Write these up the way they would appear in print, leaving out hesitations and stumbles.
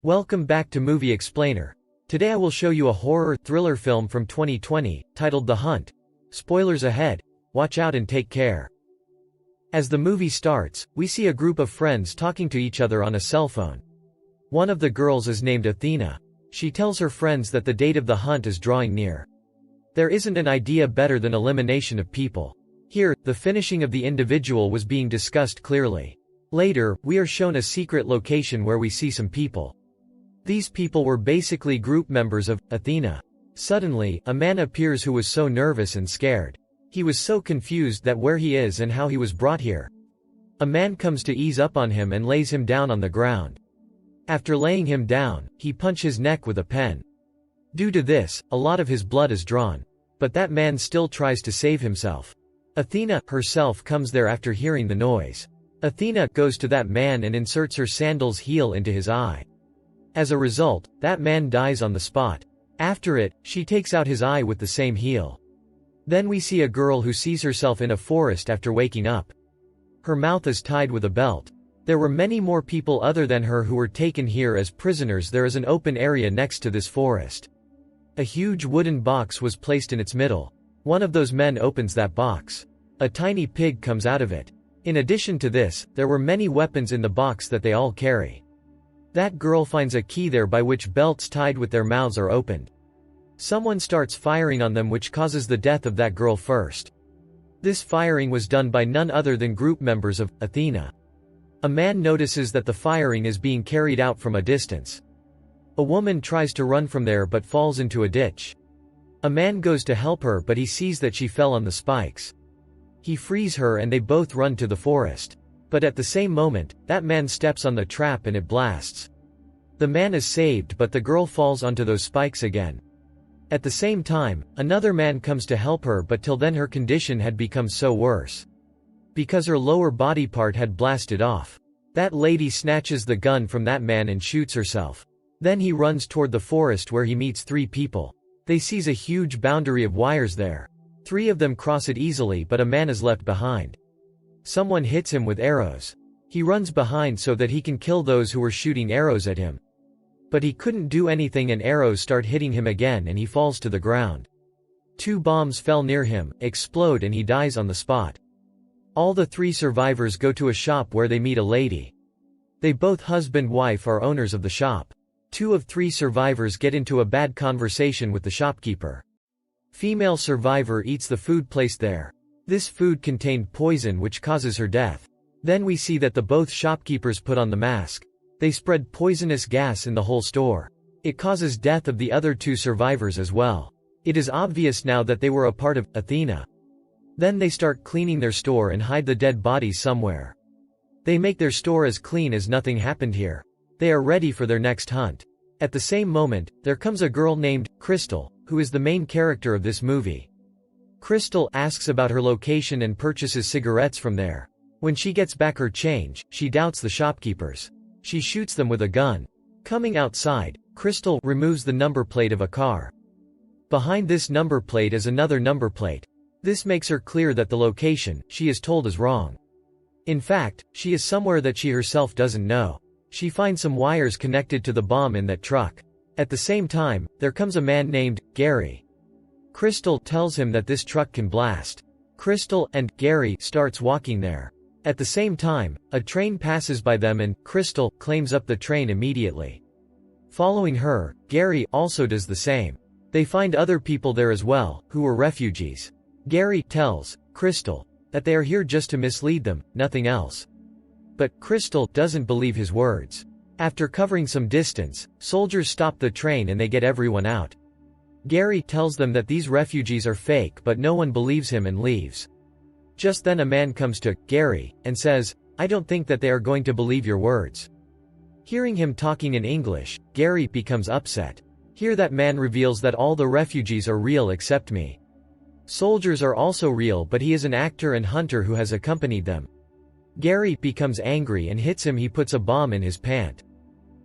Welcome back to Movie Explainer. Today I will show you a horror thriller film from 2020, titled The Hunt. Spoilers ahead, watch out and take care. As the movie starts, we see a group of friends talking to each other on a cell phone. One of the girls is named Athena. She tells her friends that the date of the hunt is drawing near. There isn't an idea better than elimination of people. Here, the finishing of the individual was being discussed clearly. Later, we are shown a secret location where we see some people. These people were basically group members of Athena. Suddenly, a man appears who was so nervous and scared. He was so confused that where he is and how he was brought here. A man comes to ease up on him and lays him down on the ground. After laying him down, he punches his neck with a pen. Due to this, a lot of his blood is drawn. But that man still tries to save himself. Athena herself comes there after hearing the noise. Athena goes to that man and inserts her sandal's heel into his eye. As a result, that man dies on the spot. After it, she takes out his eye with the same heel. Then we see a girl who sees herself in a forest after waking up. Her mouth is tied with a belt. There were many more people other than her who were taken here as prisoners. There is an open area next to this forest. A huge wooden box was placed in its middle. One of those men opens that box. A tiny pig comes out of it. In addition to this, there were many weapons in the box that they all carry. That girl finds a key there by which belts tied with their mouths are opened. Someone starts firing on them, which causes the death of that girl first. This firing was done by none other than group members of Athena. A man notices that the firing is being carried out from a distance. A woman tries to run from there but falls into a ditch. A man goes to help her but he sees that she fell on the spikes. He frees her and they both run to the forest. But at the same moment, that man steps on the trap and it blasts. The man is saved but the girl falls onto those spikes again. At the same time, another man comes to help her, but till then her condition had become so worse. Because her lower body part had blasted off. That lady snatches the gun from that man and shoots herself. Then he runs toward the forest where he meets three people. They sees a huge boundary of wires there. Three of them cross it easily but a man is left behind. Someone hits him with arrows. He runs behind so that he can kill those who were shooting arrows at him. But he couldn't do anything and arrows start hitting him again and he falls to the ground. Two bombs fell near him, explode and he dies on the spot. All the three survivors go to a shop where they meet a lady. They both husband-wife are owners of the shop. Two of three survivors get into a bad conversation with the shopkeeper. Female survivor eats the food placed there. This food contained poison which causes her death. Then we see that the both shopkeepers put on the mask. They spread poisonous gas in the whole store. It causes death of the other two survivors as well. It is obvious now that they were a part of Athena. Then they start cleaning their store and hide the dead bodies somewhere. They make their store as clean as nothing happened here. They are ready for their next hunt. At the same moment, there comes a girl named Crystal, who is the main character of this movie. Crystal asks about her location and purchases cigarettes from there. When she gets back her change, she doubts the shopkeepers. She shoots them with a gun. Coming outside, Crystal removes the number plate of a car. Behind this number plate is another number plate. This makes her clear that the location she is told is wrong. In fact, she is somewhere that she herself doesn't know. She finds some wires connected to the bomb in that truck. At the same time, there comes a man named Gary. Crystal tells him that this truck can blast. Crystal and Gary starts walking there. At the same time, a train passes by them and Crystal climbs up the train immediately. Following her, Gary also does the same. They find other people there as well, who were refugees. Gary tells Crystal that they are here just to mislead them, nothing else. But Crystal doesn't believe his words. After covering some distance, soldiers stop the train and they get everyone out. Gary tells them that these refugees are fake but no one believes him and leaves. Just then a man comes to Gary and says, "I don't think that they are going to believe your words." Hearing him talking in English, Gary becomes upset. Here that man reveals that all the refugees are real except me. Soldiers are also real but he is an actor and hunter who has accompanied them. Gary becomes angry and hits him. He puts a bomb in his pant.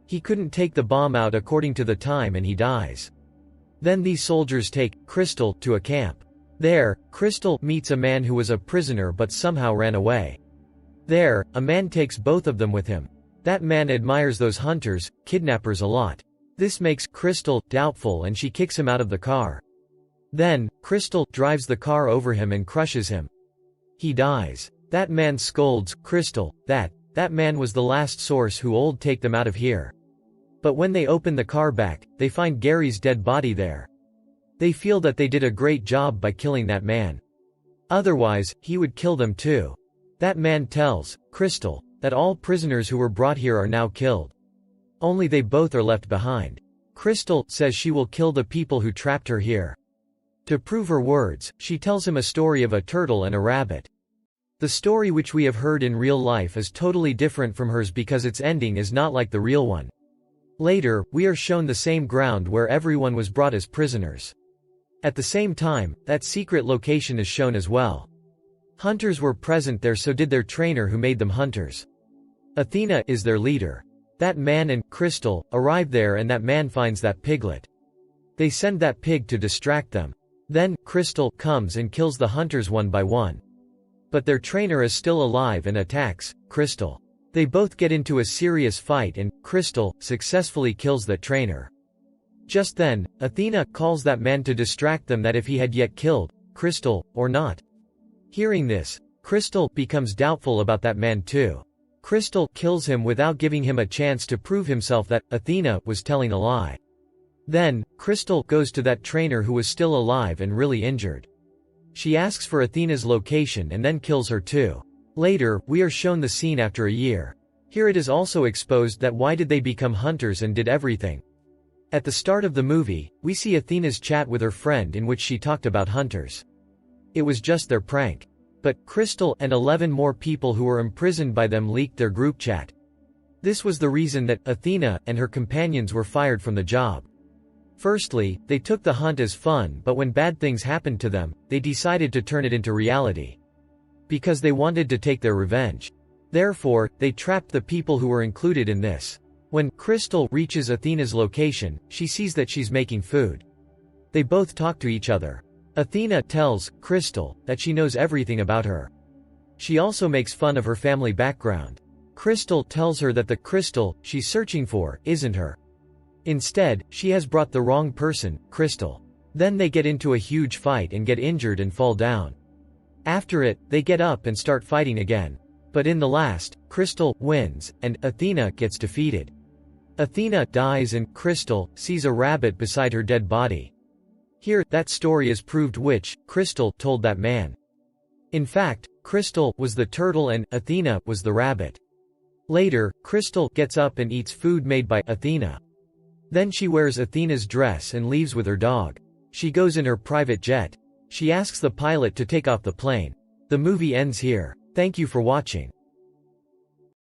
He couldn't take the bomb out according to the time and he dies. Then these soldiers take Crystal to a camp. There, Crystal meets a man who was a prisoner but somehow ran away. There, a man takes both of them with him. That man admires those hunters, kidnappers a lot. This makes Crystal doubtful and she kicks him out of the car. Then, Crystal drives the car over him and crushes him. He dies. That man scolds Crystal, that man was the last source who old take them out of here. But when they open the car back, they find Gary's dead body there. They feel that they did a great job by killing that man. Otherwise, he would kill them too. That man tells Crystal that all prisoners who were brought here are now killed. Only they both are left behind. Crystal says she will kill the people who trapped her here. To prove her words, she tells him a story of a turtle and a rabbit. The story which we have heard in real life is totally different from hers because its ending is not like the real one. Later, we are shown the same ground where everyone was brought as prisoners. At the same time, that secret location is shown as well. Hunters were present there, so did their trainer who made them hunters. Athena is their leader. That man and Crystal arrive there and that man finds that piglet. They send that pig to distract them. Then, Crystal comes and kills the hunters one by one. But their trainer is still alive and attacks Crystal. They both get into a serious fight and Crystal successfully kills that trainer. Just then, Athena calls that man to distract them that if he had yet killed Crystal or not. Hearing this, Crystal becomes doubtful about that man too. Crystal kills him without giving him a chance to prove himself that Athena was telling a lie. Then, Crystal goes to that trainer who was still alive and really injured. She asks for Athena's location and then kills her too. Later, we are shown the scene after a year. Here it is also exposed that why did they become hunters and did everything. At the start of the movie, we see Athena's chat with her friend in which she talked about hunters. It was just their prank. But Crystal and 11 more people who were imprisoned by them leaked their group chat. This was the reason that Athena and her companions were fired from the job. Firstly, they took the hunt as fun, but when bad things happened to them, they decided to turn it into reality. Because they wanted to take their revenge. Therefore, they trapped the people who were included in this. When Crystal reaches Athena's location, she sees that she's making food. They both talk to each other. Athena tells Crystal that she knows everything about her. She also makes fun of her family background. Crystal tells her that the Crystal she's searching for isn't her. Instead, she has brought the wrong person, Crystal. Then they get into a huge fight and get injured and fall down. After it, they get up and start fighting again. But in the last, Crystal wins, and Athena gets defeated. Athena dies and Crystal sees a rabbit beside her dead body. Here, that story is proved which Crystal told that man. In fact, Crystal was the turtle and Athena was the rabbit. Later, Crystal gets up and eats food made by Athena. Then she wears Athena's dress and leaves with her dog. She goes in her private jet. She asks the pilot to take off the plane. The movie ends here. Thank you for watching.